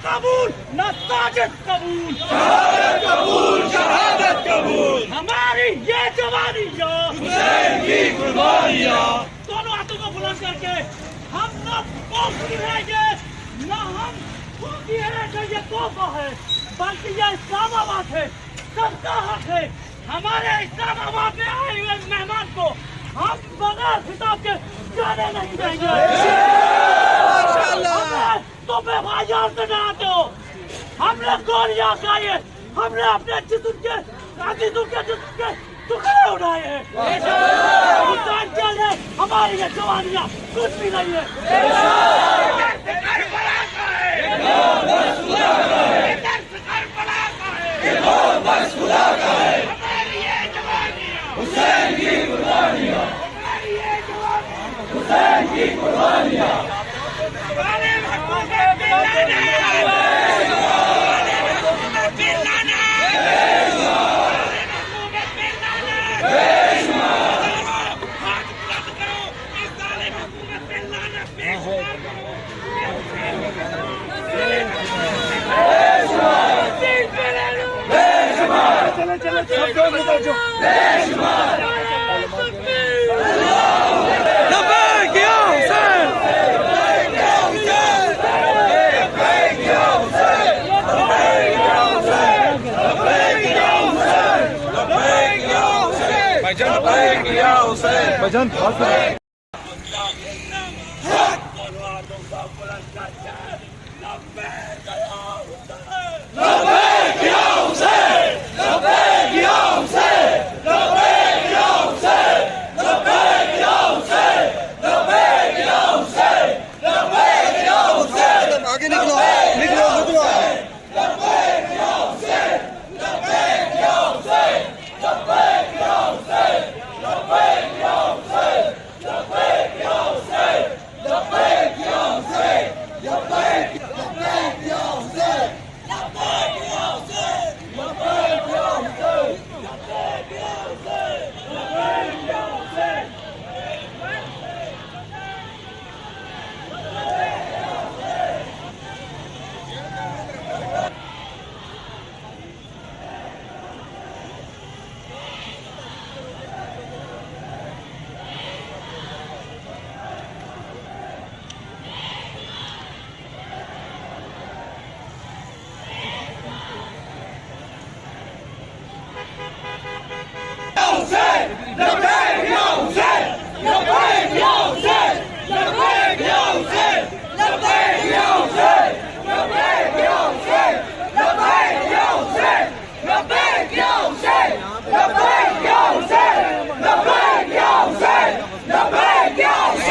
कबूल न साजिश कबूल, कबूल शहादत कबूल, हमारी ये जवानियाँ हुसैन की कुर्बानियाँ। दोनों हाथों को बुलंद करके हम न कौफी रहेंगे न हम खूबी है जो ये तोहफा है, बल्कि ये इस्लामाबाद है, सबका हक है। हमारे इस्लामाबाद में आए हुए मेहमान को हम बगैर खिताब के जाने नहीं देंगे। तो बेबाजार से डराते हो, हमने गोलियां खाई है, हमने अपने जिस्म के टुकड़े उठाए हैं। हुसैन के लिए हमारी ये जवानियां कुछ भी नहीं है। हुसैन की कुर्बानियाँ, हुसैन की कुर्बानियाँ। भजन आगे निकलो निकलो निकलो। Hussैन